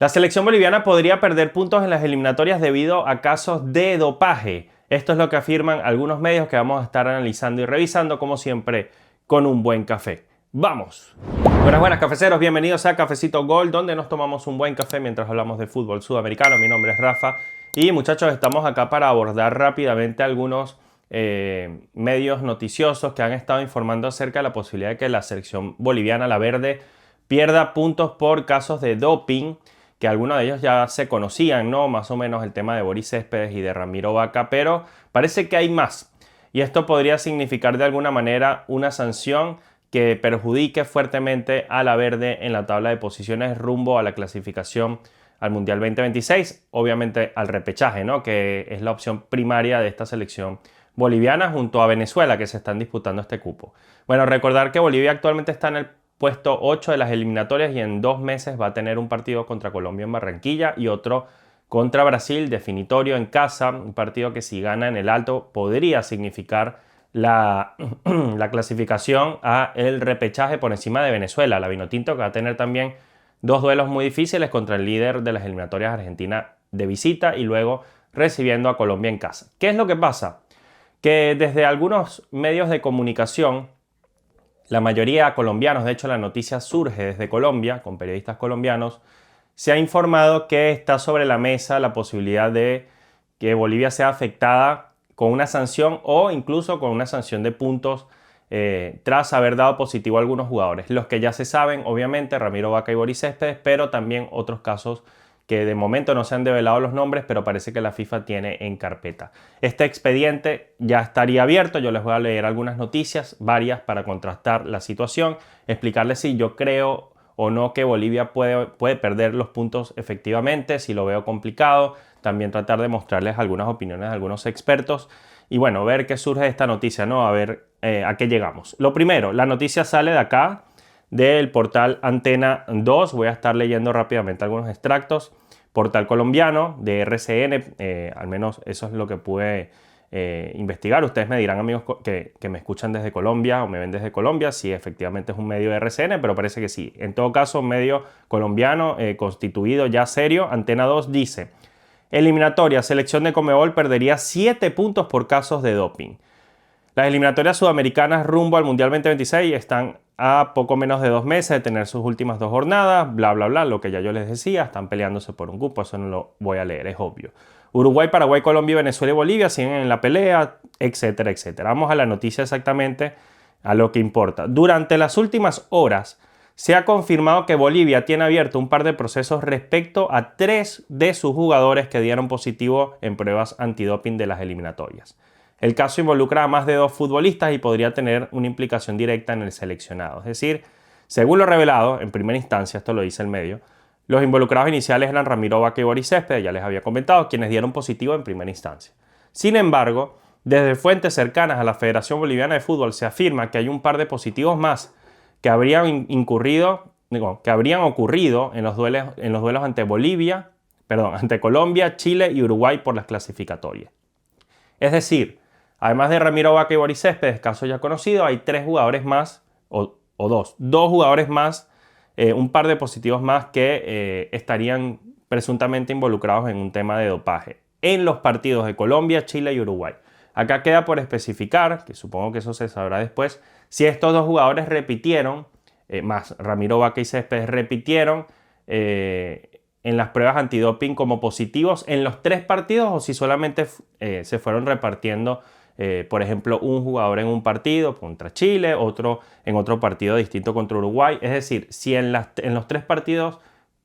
La selección boliviana podría perder puntos en las eliminatorias debido a casos de dopaje. Esto es lo que afirman algunos medios que vamos a estar analizando y revisando, como siempre, con un buen café. ¡Vamos! Buenas, buenas cafeceros, bienvenidos a Cafecito Gol, donde nos tomamos un buen café mientras hablamos de fútbol sudamericano. Mi nombre es Rafa y muchachos, estamos acá para abordar rápidamente algunos medios noticiosos que han estado informando acerca de la posibilidad de que la selección boliviana, la verde, pierda puntos por casos de doping, que algunos de ellos ya se conocían, ¿no? Más o menos el tema de Boris Céspedes y de Ramiro Vaca, pero parece que hay más. Y esto podría significar de alguna manera una sanción que perjudique fuertemente a la verde en la tabla de posiciones rumbo a la clasificación al Mundial 2026, obviamente al repechaje, ¿no? Que es la opción primaria de esta selección boliviana junto a Venezuela, que se están disputando este cupo. Bueno, recordar que Bolivia actualmente está en el puesto 8 de las eliminatorias y en 2 meses va a tener un partido contra Colombia en Barranquilla y otro contra Brasil, definitorio en casa, un partido que si gana en el alto podría significar la clasificación a el repechaje por encima de Venezuela, la Vinotinto, que va a tener también 2 duelos muy difíciles contra el líder de las eliminatorias, Argentina, de visita, y luego recibiendo a Colombia en casa. ¿Qué es lo que pasa? Que desde algunos medios de comunicación, la mayoría colombianos, de hecho la noticia surge desde Colombia, con periodistas colombianos, se ha informado que está sobre la mesa la posibilidad de que Bolivia sea afectada con una sanción o incluso con una sanción de puntos tras haber dado positivo a algunos jugadores. Los que ya se saben, obviamente, Ramiro Vaca y Boris Céspedes, pero también otros casos que de momento no se han develado los nombres, pero parece que la FIFA tiene en carpeta. Este expediente ya estaría abierto, yo les voy a leer algunas noticias, varias, para contrastar la situación, explicarles si yo creo o no que Bolivia puede perder los puntos efectivamente, si lo veo complicado, también tratar de mostrarles algunas opiniones de algunos expertos y bueno, ver qué surge de esta noticia, ¿no? A ver a qué llegamos. Lo primero, la noticia sale de acá, del portal Antena 2, voy a estar leyendo rápidamente algunos extractos. Portal colombiano de RCN, al menos eso es lo que pude investigar. Ustedes me dirán, amigos que me escuchan desde Colombia o me ven desde Colombia, si efectivamente es un medio de RCN, pero parece que sí. En todo caso, un medio colombiano constituido ya serio. Antena 2 dice: eliminatoria, selección de Conmebol perdería 7 puntos por casos de doping. Las eliminatorias sudamericanas rumbo al Mundial 2026 están a poco menos de 2 meses de tener sus últimas 2 jornadas, bla, bla, bla, lo que ya yo les decía, están peleándose por un cupo, eso no lo voy a leer, es obvio. Uruguay, Paraguay, Colombia, Venezuela y Bolivia siguen en la pelea, etcétera, etcétera. Vamos a la noticia exactamente, a lo que importa. Durante las últimas horas se ha confirmado que Bolivia tiene abierto un par de procesos respecto a 3 de sus jugadores que dieron positivo en pruebas antidoping de las eliminatorias. El caso involucra a más de 2 futbolistas y podría tener una implicación directa en el seleccionado. Es decir, según lo revelado en primera instancia, esto lo dice el medio, los involucrados iniciales eran Ramiro Vaca y Boris Céspedes, ya les había comentado, quienes dieron positivo en primera instancia. Sin embargo, desde fuentes cercanas a la Federación Boliviana de Fútbol se afirma que hay un par de positivos más que habrían ocurrido en los duelos ante Colombia, Chile y Uruguay por las clasificatorias. Es decir, además de Ramiro Vaca y Boris Céspedes, caso ya conocido, hay 3 jugadores más, o 2 jugadores más, un par de positivos más que estarían presuntamente involucrados en un tema de dopaje en los partidos de Colombia, Chile y Uruguay. Acá queda por especificar, que supongo que eso se sabrá después, si estos 2 jugadores repitieron, más Ramiro Vaca y Céspedes repitieron en las pruebas antidoping como positivos en los 3 partidos o si solamente se fueron repartiendo, por ejemplo, un jugador en un partido contra Chile, otro en otro partido distinto contra Uruguay. Es decir, si en los 3 partidos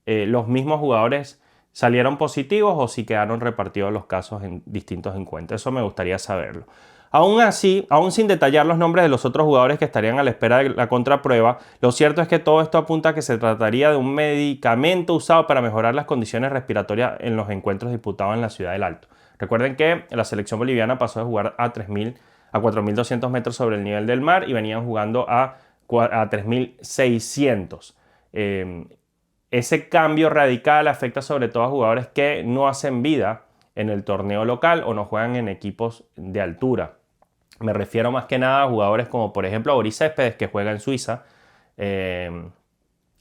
los mismos jugadores salieron positivos o si quedaron repartidos los casos en distintos encuentros. Eso me gustaría saberlo. Aún así, aún sin detallar los nombres de los otros jugadores que estarían a la espera de la contraprueba, lo cierto es que todo esto apunta a que se trataría de un medicamento usado para mejorar las condiciones respiratorias en los encuentros disputados en la Ciudad del Alto. Recuerden que la selección boliviana pasó de jugar a 4.200 metros sobre el nivel del mar y venían jugando a 3.600. Ese cambio radical afecta sobre todo a jugadores que no hacen vida en el torneo local o no juegan en equipos de altura. Me refiero más que nada a jugadores como por ejemplo Boris Céspedes, que juega en Suiza, que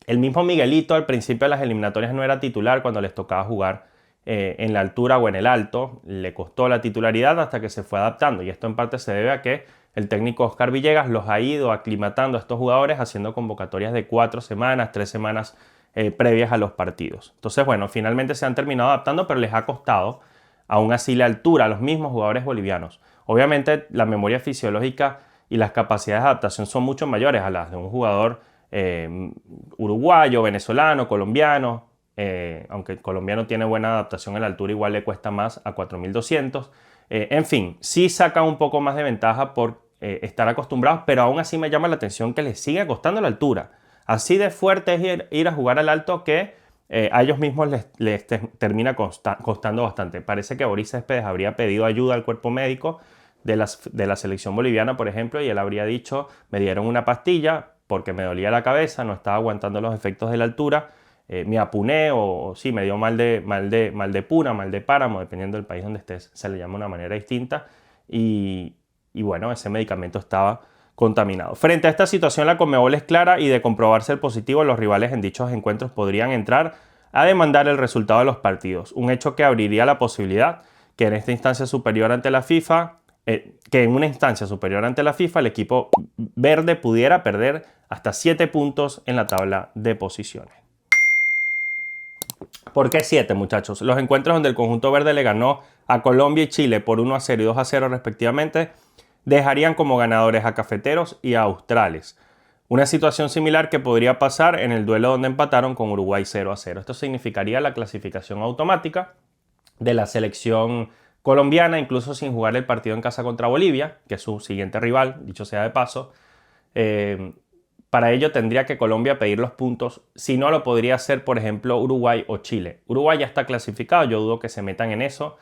El mismo Miguelito al principio de las eliminatorias no era titular cuando les tocaba jugar en la altura o en el alto. Le costó la titularidad hasta que se fue adaptando, y esto en parte se debe a que el técnico Oscar Villegas los ha ido aclimatando a estos jugadores haciendo convocatorias de 4 semanas, 3 semanas previas a los partidos. Entonces, bueno, finalmente se han terminado adaptando, pero les ha costado aún así la altura a los mismos jugadores bolivianos. Obviamente la memoria fisiológica y las capacidades de adaptación son mucho mayores a las de un jugador uruguayo, venezolano, colombiano. Aunque el colombiano tiene buena adaptación a la altura, igual le cuesta más a 4200. En fin, sí saca un poco más de ventaja por estar acostumbrados, pero aún así me llama la atención que les sigue costando la altura. Así de fuerte es ir a jugar al alto que a ellos mismos les termina costando bastante. Parece que Boris Céspedes habría pedido ayuda al cuerpo médico de la selección boliviana, por ejemplo, y él habría dicho: me dieron una pastilla porque me dolía la cabeza, no estaba aguantando los efectos de la altura, me apuné o sí, me dio mal de puna, mal de páramo, dependiendo del país donde estés, se le llama de una manera distinta, y bueno, ese medicamento estaba contaminado. Frente a esta situación, la Conmebol es clara y de comprobarse el positivo, los rivales en dichos encuentros podrían entrar a demandar el resultado de los partidos, un hecho que abriría la posibilidad que en esta instancia superior ante la FIFA, que en una instancia superior ante la FIFA el equipo verde pudiera perder hasta 7 puntos en la tabla de posiciones. ¿Por qué 7, muchachos? Los encuentros donde el conjunto verde le ganó a Colombia y Chile por 1-0 y 2-0 respectivamente dejarían como ganadores a Cafeteros y a Australes. Una situación similar que podría pasar en el duelo donde empataron con Uruguay 0-0. Esto significaría la clasificación automática de la selección colombiana, incluso sin jugar el partido en casa contra Bolivia, que es su siguiente rival, dicho sea de paso. Para ello tendría que Colombia pedir los puntos, si no lo podría hacer, por ejemplo, Uruguay o Chile. Uruguay ya está clasificado, yo dudo que se metan en eso.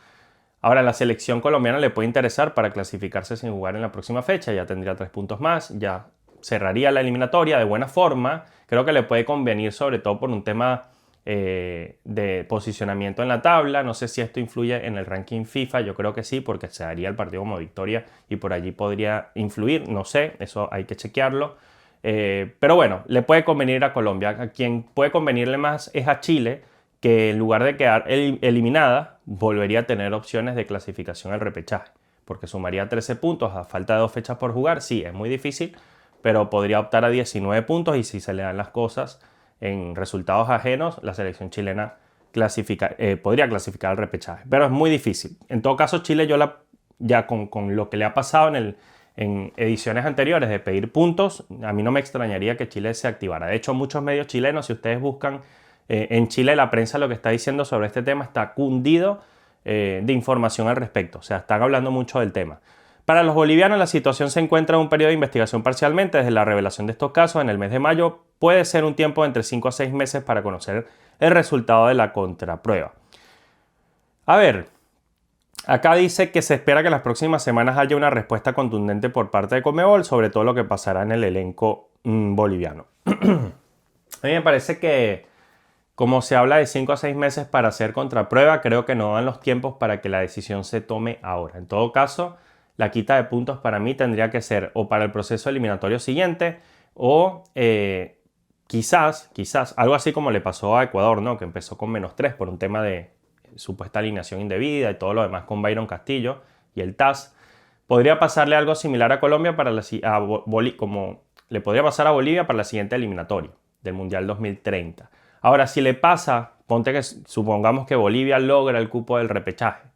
Ahora, la selección colombiana le puede interesar para clasificarse sin jugar en la próxima fecha, ya tendría 3 puntos más, ya cerraría la eliminatoria de buena forma. Creo que le puede convenir sobre todo por un tema de posicionamiento en la tabla. No sé si esto influye en el ranking FIFA, yo creo que sí, porque se daría el partido como victoria y por allí podría influir, no sé, eso hay que chequearlo. Pero bueno, le puede convenir a Colombia. A quien puede convenirle más es a Chile, que en lugar de quedar eliminada, volvería a tener opciones de clasificación al repechaje, porque sumaría 13 puntos a falta de 2 fechas por jugar. Sí, es muy difícil, pero podría optar a 19 puntos y si se le dan las cosas en resultados ajenos, la selección chilena podría clasificar al repechaje, pero es muy difícil. En todo caso, Chile ya con lo que le ha pasado en ediciones anteriores de pedir puntos, a mí no me extrañaría que Chile se activara. De hecho, muchos medios chilenos, si ustedes buscan en Chile, la prensa lo que está diciendo sobre este tema está cundido de información al respecto. O sea, están hablando mucho del tema. Para los bolivianos, la situación se encuentra en un periodo de investigación parcialmente desde la revelación de estos casos en el mes de mayo. Puede ser un tiempo de entre 5 a 6 meses para conocer el resultado de la contraprueba. A ver, acá dice que se espera que en las próximas semanas haya una respuesta contundente por parte de Conmebol sobre todo lo que pasará en el elenco boliviano. A mí me parece que, como se habla de 5 a 6 meses para hacer contraprueba, creo que no dan los tiempos para que la decisión se tome ahora. En todo caso, la quita de puntos para mí tendría que ser o para el proceso eliminatorio siguiente o quizás, algo así como le pasó a Ecuador, ¿no? Que empezó con -3 por un tema de supuesta alineación indebida y todo lo demás con Byron Castillo y el TAS. Podría pasarle algo similar a Colombia como le podría pasar a Bolivia para la siguiente eliminatoria del Mundial 2030. Ahora, si le pasa, ponte que supongamos que Bolivia logra el cupo del repechaje.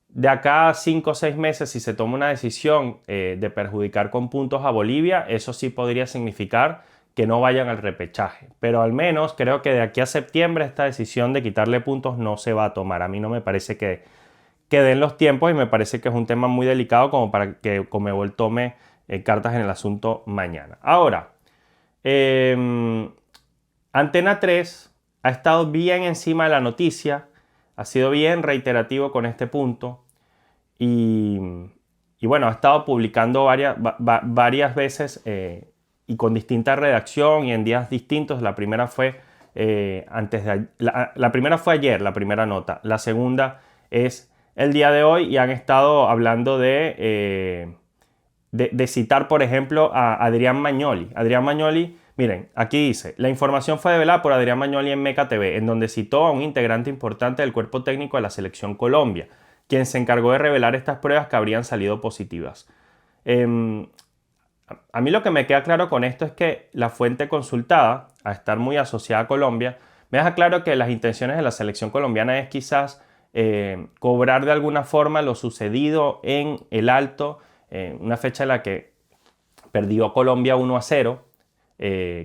De acá a 5 o 6 meses, si se toma una decisión de perjudicar con puntos a Bolivia, eso sí podría significar que no vayan al repechaje. Pero al menos creo que de aquí a septiembre esta decisión de quitarle puntos no se va a tomar. A mí no me parece que den los tiempos y me parece que es un tema muy delicado como para que Conmebol tome cartas en el asunto mañana. Ahora, Antena 3 ha estado bien encima de la noticia, ha sido bien reiterativo con este punto y bueno, ha estado publicando varias veces y con distinta redacción y en días distintos. La primera fue la primera fue ayer, la primera nota. La segunda es el día de hoy y han estado hablando de citar, por ejemplo, a Adrián Magnoli. Adrián Magnoli Miren, aquí dice, la información fue develada por Adrián Magnoli en Meca TV, en donde citó a un integrante importante del cuerpo técnico de la Selección Colombia, quien se encargó de revelar estas pruebas que habrían salido positivas. A mí lo que me queda claro con esto es que la fuente consultada, a estar muy asociada a Colombia, me deja claro que las intenciones de la selección colombiana es quizás cobrar de alguna forma lo sucedido en el Alto, una fecha en la que perdió Colombia 1-0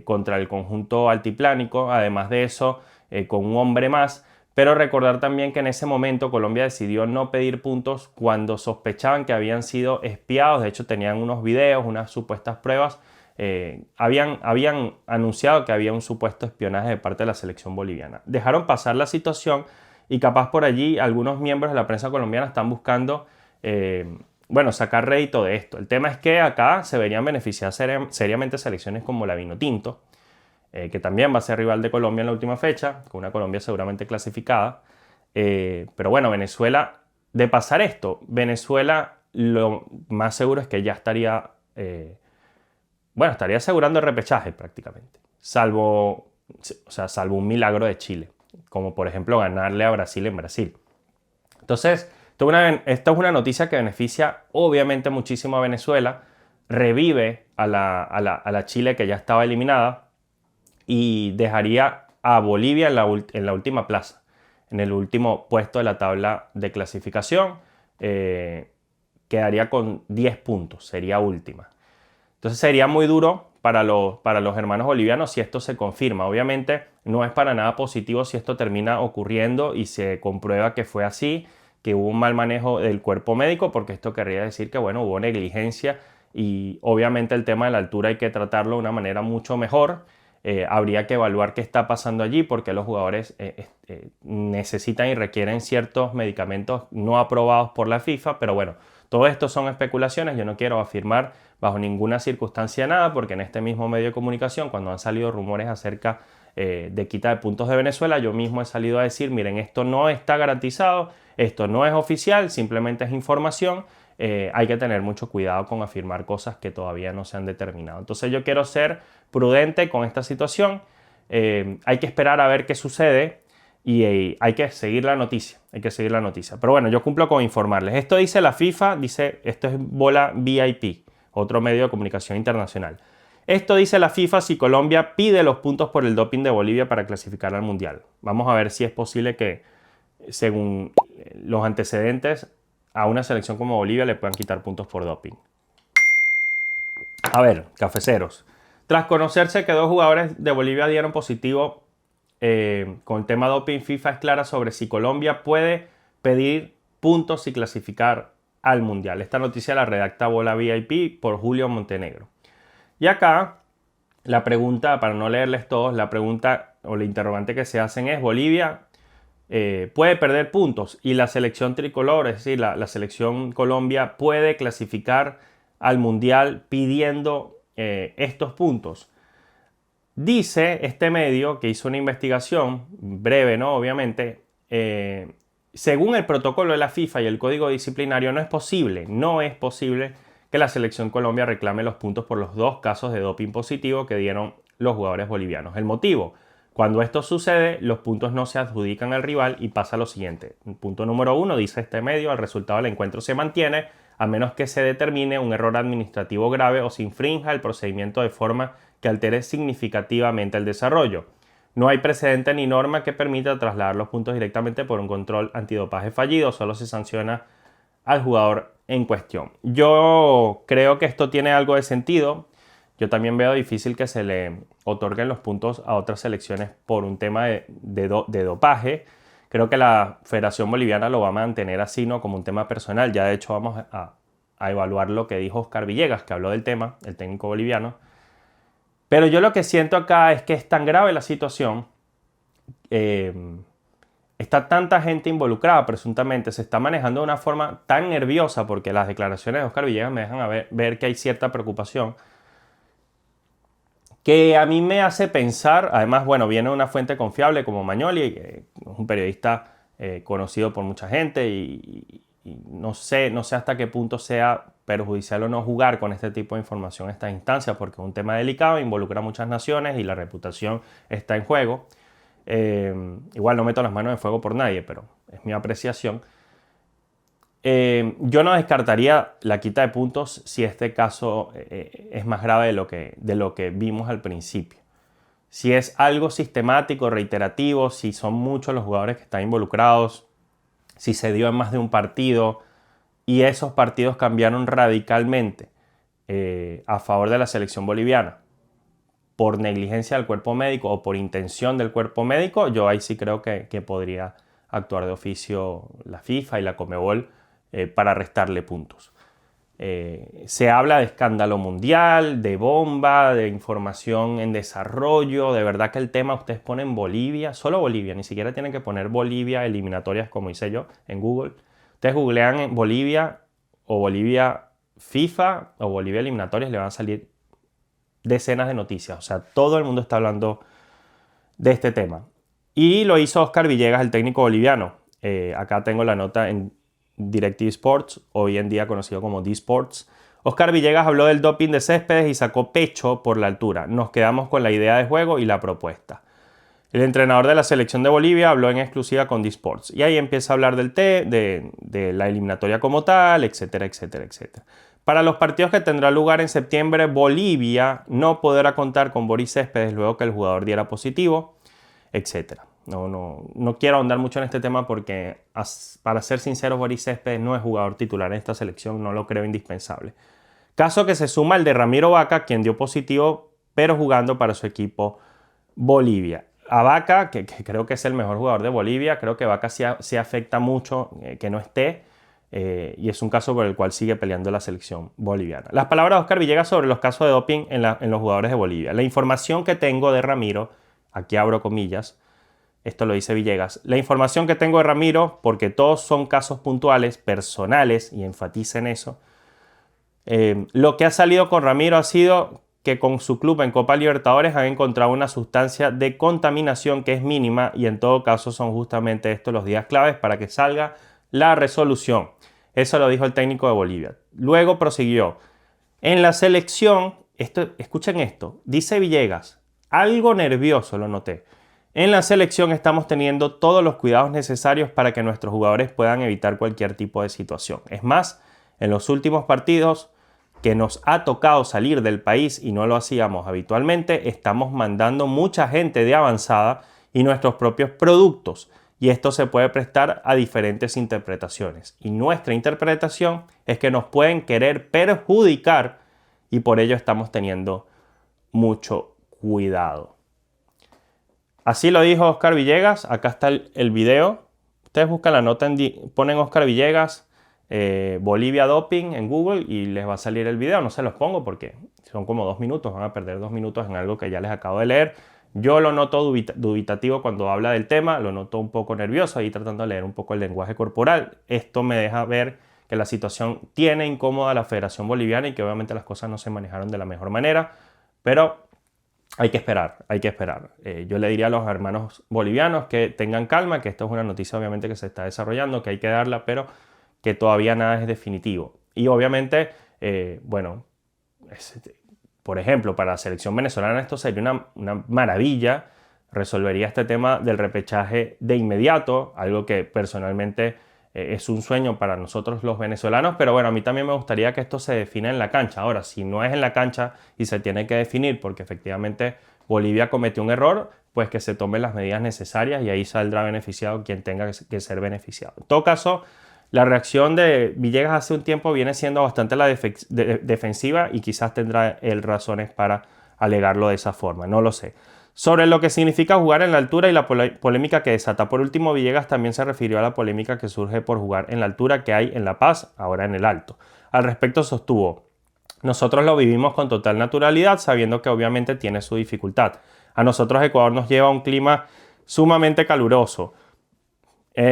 contra el conjunto altiplánico, además de eso con un hombre más. Pero recordar también que en ese momento Colombia decidió no pedir puntos cuando sospechaban que habían sido espiados. De hecho, tenían unos videos, unas supuestas pruebas. Habían anunciado que había un supuesto espionaje de parte de la selección boliviana. Dejaron pasar la situación y capaz por allí algunos miembros de la prensa colombiana están buscando sacar rédito de esto. El tema es que acá se verían beneficiadas seriamente selecciones como la Vinotinto, que también va a ser rival de Colombia en la última fecha, con una Colombia seguramente clasificada. Pero bueno, Venezuela, de pasar esto, Venezuela lo más seguro es que ya estaría asegurando el repechaje prácticamente, salvo un milagro de Chile, como por ejemplo ganarle a Brasil en Brasil. Entonces, esto es una noticia que beneficia obviamente muchísimo a Venezuela, revive a la Chile que ya estaba eliminada y dejaría a Bolivia en la última plaza, en el último puesto de la tabla de clasificación. Quedaría con 10 puntos, sería última. Entonces sería muy duro para los hermanos bolivianos si esto se confirma. Obviamente no es para nada positivo si esto termina ocurriendo y se comprueba que fue así, que hubo un mal manejo del cuerpo médico, porque esto querría decir que bueno, hubo negligencia y obviamente el tema de la altura hay que tratarlo de una manera mucho mejor. Habría que evaluar qué está pasando allí, porque los jugadores necesitan y requieren ciertos medicamentos no aprobados por la FIFA, pero bueno, todo esto son especulaciones. Yo no quiero afirmar bajo ninguna circunstancia nada, porque en este mismo medio de comunicación, cuando han salido rumores acerca de quita de puntos de Venezuela, yo mismo he salido a decir, miren, esto no está garantizado, esto no es oficial, simplemente es información. Hay que tener mucho cuidado con afirmar cosas que todavía no se han determinado. Entonces yo quiero ser prudente con esta situación. Hay que esperar a ver qué sucede y hay que seguir la noticia. Pero bueno, yo cumplo con informarles. Esto dice la FIFA, esto es Bola VIP, otro medio de comunicación internacional. Esto dice la FIFA si Colombia pide los puntos por el doping de Bolivia para clasificar al Mundial. Vamos a ver si es posible que, según los antecedentes, a una selección como Bolivia le puedan quitar puntos por doping. A ver, cafeceros. Tras conocerse que 2 jugadores de Bolivia dieron positivo con el tema doping, FIFA es clara sobre si Colombia puede pedir puntos y clasificar al Mundial. Esta noticia la redacta Bola VIP por Julio Montenegro. Y acá la pregunta, para no leerles todos, la pregunta o la interrogante que se hacen es: ¿Bolivia puede perder puntos y la selección tricolor, es decir, la selección Colombia, puede clasificar al Mundial pidiendo estos puntos? Dice este medio, que hizo una investigación breve, ¿no? Obviamente, según el protocolo de la FIFA y el código disciplinario, no es posible que la selección Colombia reclame los puntos por los 2 casos de doping positivo que dieron los jugadores bolivianos. El motivo: cuando esto sucede, los puntos no se adjudican al rival y pasa lo siguiente. Punto número 1, dice este medio: el resultado del encuentro se mantiene a menos que se determine un error administrativo grave o se infrinja el procedimiento de forma que altere significativamente el desarrollo. No hay precedente ni norma que permita trasladar los puntos directamente por un control antidopaje fallido, solo se sanciona al jugador en cuestión. Yo creo que esto tiene algo de sentido. Yo también veo difícil que se le otorguen los puntos a otras selecciones por un tema de dopaje. Creo que la Federación Boliviana lo va a mantener así, ¿no? Como un tema personal. Ya de hecho vamos a evaluar lo que dijo Oscar Villegas, que habló del tema, el técnico boliviano. Pero yo lo que siento acá es que es tan grave la situación, está tanta gente involucrada presuntamente, se está manejando de una forma tan nerviosa, porque las declaraciones de Oscar Villegas me dejan ver que hay cierta preocupación, que a mí me hace pensar. Además, bueno, viene una fuente confiable como Magnoli, un periodista conocido por mucha gente, y no sé hasta qué punto sea perjudicial o no jugar con este tipo de información a estas instancias, porque es un tema delicado, involucra a muchas naciones y la reputación está en juego. Igual no meto las manos en fuego por nadie, pero es mi apreciación. Yo no descartaría la quita de puntos si este caso es más grave de lo que vimos al principio. Si es algo sistemático, reiterativo, si son muchos los jugadores que están involucrados, si se dio en más de un partido y esos partidos cambiaron radicalmente a favor de la selección boliviana por negligencia del cuerpo médico o por intención del cuerpo médico, yo ahí sí creo que podría actuar de oficio la FIFA y la Conmebol para restarle puntos. Se habla de escándalo mundial, de bomba, de información en desarrollo. De verdad que el tema ustedes ponen Bolivia, solo Bolivia, ni siquiera tienen que poner Bolivia eliminatorias como hice yo en Google. Ustedes googlean en Bolivia o Bolivia FIFA o Bolivia eliminatorias, le van a salir decenas de noticias. O sea, todo el mundo está hablando de este tema. Y lo hizo Oscar Villegas, el técnico boliviano. Acá tengo la nota en DirecTV Sports, hoy en día conocido como D-Sports. Oscar Villegas habló del doping de Céspedes y sacó pecho por la altura. Nos quedamos con la idea de juego y la propuesta. El entrenador de la selección de Bolivia habló en exclusiva con D-Sports. Y ahí empieza a hablar de la eliminatoria como tal, etcétera, etcétera, etcétera. Para los partidos que tendrá lugar en septiembre, Bolivia no podrá contar con Boris Céspedes luego que el jugador diera positivo, etcétera. No quiero ahondar mucho en este tema porque, para ser sincero, Boris Céspedes no es jugador titular en esta selección, no lo creo indispensable. Caso que se suma el de Ramiro Vaca, quien dio positivo, pero jugando para su equipo Bolivia. A Vaca, que creo que es el mejor jugador de Bolivia, creo que Vaca sí afecta mucho que no esté, y es un caso por el cual sigue peleando la selección boliviana. Las palabras de Oscar Villegas sobre los casos de doping en los jugadores de Bolivia. La información que tengo de Ramiro, aquí abro comillas, esto lo dice Villegas. La información que tengo de Ramiro, porque todos son casos puntuales, personales, y enfatiza en eso, lo que ha salido con Ramiro ha sido que con su club en Copa Libertadores han encontrado una sustancia de contaminación que es mínima y en todo caso son justamente estos los días claves para que salga la resolución. Eso lo dijo el técnico de Bolivia. Luego prosiguió. En la selección, escuchen esto, dice Villegas, algo nervioso lo noté. En la selección estamos teniendo todos los cuidados necesarios para que nuestros jugadores puedan evitar cualquier tipo de situación. Es más, en los últimos partidos que nos ha tocado salir del país y no lo hacíamos habitualmente, estamos mandando mucha gente de avanzada y nuestros propios productos. Y esto se puede prestar a diferentes interpretaciones. Y nuestra interpretación es que nos pueden querer perjudicar y por ello estamos teniendo mucho cuidado. Así lo dijo Oscar Villegas. Acá está el video. Ustedes buscan la nota, ponen Oscar Villegas, Bolivia Doping en Google y les va a salir el video. No se los pongo porque son como 2 minutos. Van a perder 2 minutos en algo que ya les acabo de leer. Yo lo noto dubitativo cuando habla del tema. Lo noto un poco nervioso ahí tratando de leer un poco el lenguaje corporal. Esto me deja ver que la situación tiene incómoda a la Federación Boliviana y que obviamente las cosas no se manejaron de la mejor manera. Pero hay que esperar, hay que esperar. Yo le diría a los hermanos bolivianos que tengan calma, que esto es una noticia obviamente que se está desarrollando, que hay que darla, pero que todavía nada es definitivo. Y obviamente, por ejemplo, para la selección venezolana esto sería una maravilla, resolvería este tema del repechaje de inmediato, algo que personalmente es un sueño para nosotros los venezolanos, pero bueno, a mí también me gustaría que esto se defina en la cancha. Ahora, si no es en la cancha y se tiene que definir porque efectivamente Bolivia cometió un error, pues que se tomen las medidas necesarias y ahí saldrá beneficiado quien tenga que ser beneficiado. En todo caso, la reacción de Villegas hace un tiempo viene siendo bastante la defensiva y quizás tendrá él razones para alegarlo de esa forma, no lo sé. Sobre lo que significa jugar en la altura y la polémica que desata. Por último, Villegas también se refirió a la polémica que surge por jugar en la altura que hay en La Paz, ahora en el Alto. Al respecto sostuvo, nosotros lo vivimos con total naturalidad, sabiendo que obviamente tiene su dificultad. A nosotros Ecuador nos lleva a un clima sumamente caluroso.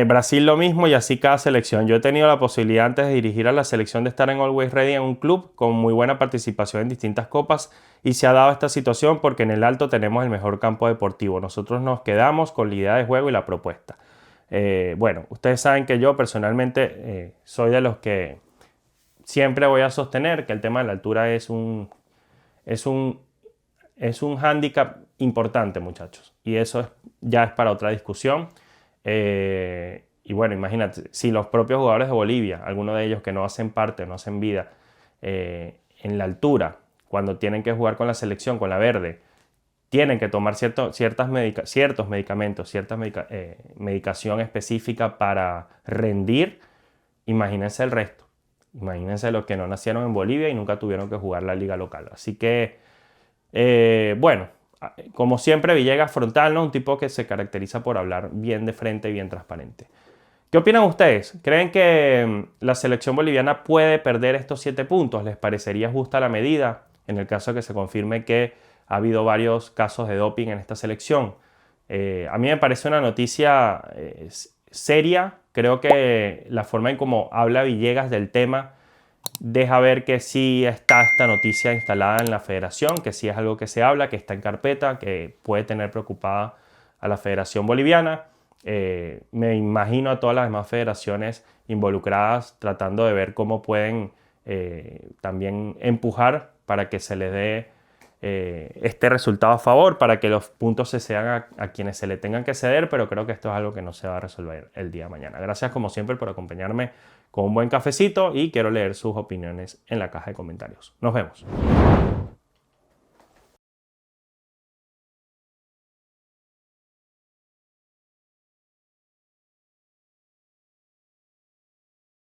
Brasil lo mismo y así cada selección. Yo he tenido la posibilidad antes de dirigir a la selección de estar en Always Ready en un club con muy buena participación en distintas copas y se ha dado esta situación porque en el Alto tenemos el mejor campo deportivo. Nosotros nos quedamos con la idea de juego y la propuesta. Bueno, ustedes saben que yo personalmente soy de los que siempre voy a sostener que el tema de la altura es un hándicap importante, muchachos. Y eso ya es para otra discusión. Y bueno, imagínate, si los propios jugadores de Bolivia, algunos de ellos que no hacen parte, no hacen vida en la altura, cuando tienen que jugar con la selección, con la verde, tienen que tomar ciertos medicamentos, medicación específica para rendir, imagínense el resto. Imagínense los que no nacieron en Bolivia y nunca tuvieron que jugar la liga local. Así que, bueno, como siempre, Villegas frontal, ¿no? Un tipo que se caracteriza por hablar bien de frente y bien transparente. ¿Qué opinan ustedes? ¿Creen que la selección boliviana puede perder estos 7 puntos? ¿Les parecería justa la medida en el caso de que se confirme que ha habido varios casos de doping en esta selección? A mí me parece una noticia seria. Creo que la forma en cómo habla Villegas del tema deja ver que sí está esta noticia instalada en la federación, que sí es algo que se habla, que está en carpeta, que puede tener preocupada a la Federación Boliviana. Me imagino a todas las demás federaciones involucradas tratando de ver cómo pueden también empujar para que se les dé este resultado a favor, para que los puntos se cedan a quienes se le tengan que ceder, pero creo que esto es algo que no se va a resolver el día de mañana. Gracias como siempre por acompañarme con un buen cafecito y quiero leer sus opiniones en la caja de comentarios. Nos vemos.